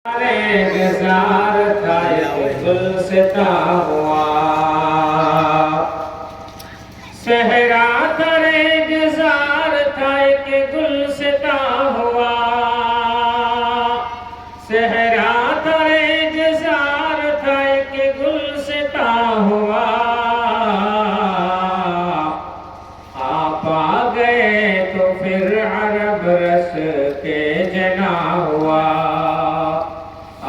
गुजार था एक गुलसिता हुआ, सहरा तरे गुजार था एक गुलसिता हुआ, सहरा तरे गुजार था एक गुलसिता हुआ। आप आ गए तो फिर अरब रस के जना हुआ,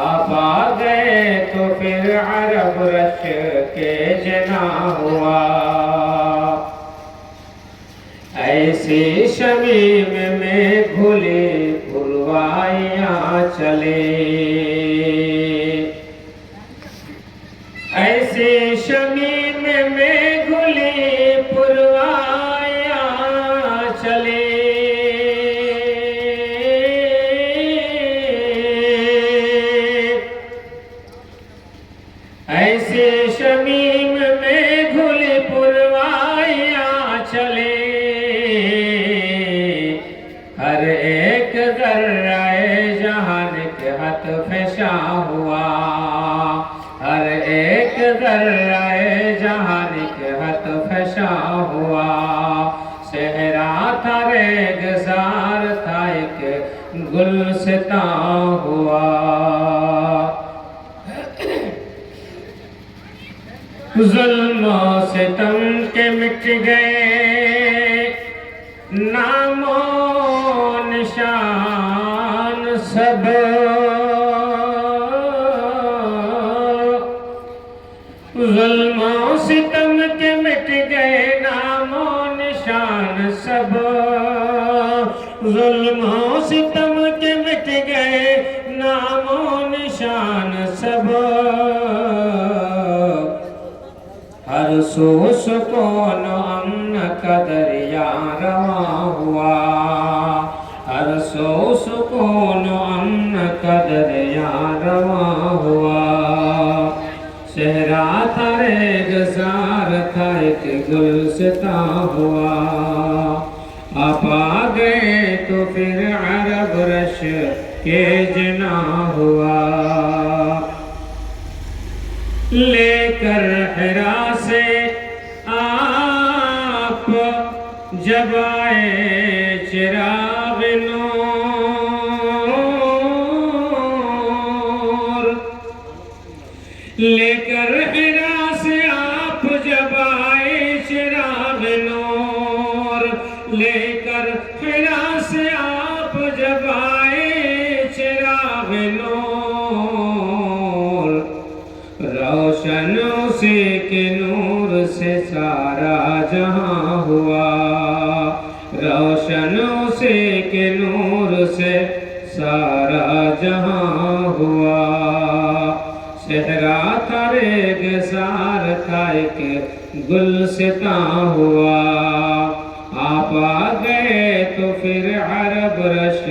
आप आ गए तो फिर अरब रश के जना हुआ। ऐसी शमीम में घुली पुरवाइयाँ चले, ऐसी शमीम में घुली पुरवाइयाँ चले। ऐसे शमीम में घुली पुरवाइयाँ चले, हर एक ज़र्राए जहान के हथ फशा हुआ, हर एक ज़र्राए जहान के हथ फशा हुआ। सहरा था रेगज़ार था एक गुलसिता हुआ। ज़ुल्म सितम के मिट गए नामो निशान सब, ज़ुल्म सितम के मिट गए नामो निशान सब, ज़ुल्म सितम के मिट गए नामो निशान सब। हर सो सुकून अमन का दरिया रवा हुआ, हर सो सुकून अमन का दरिया रवा हुआ। सहरा था रेगज़ार था एक गुलसिता हुआ, आप आ गए तो फिर अरब रश के जना हुआ। लेकर हिरा से आप जब आए चिराग नूर, लेकर हिरा से आप जब आए चिराग नूर, लेकर हिरा से आप जब आए चिराग नूर। रोशन उसी के नूर से सारा जहां हुआ, रोशन उसी के नूर से सारा जहां हुआ। सहरा था रेगज़ार था एक गुलसिता हुआ, आप आ गए तो फिर अरब रश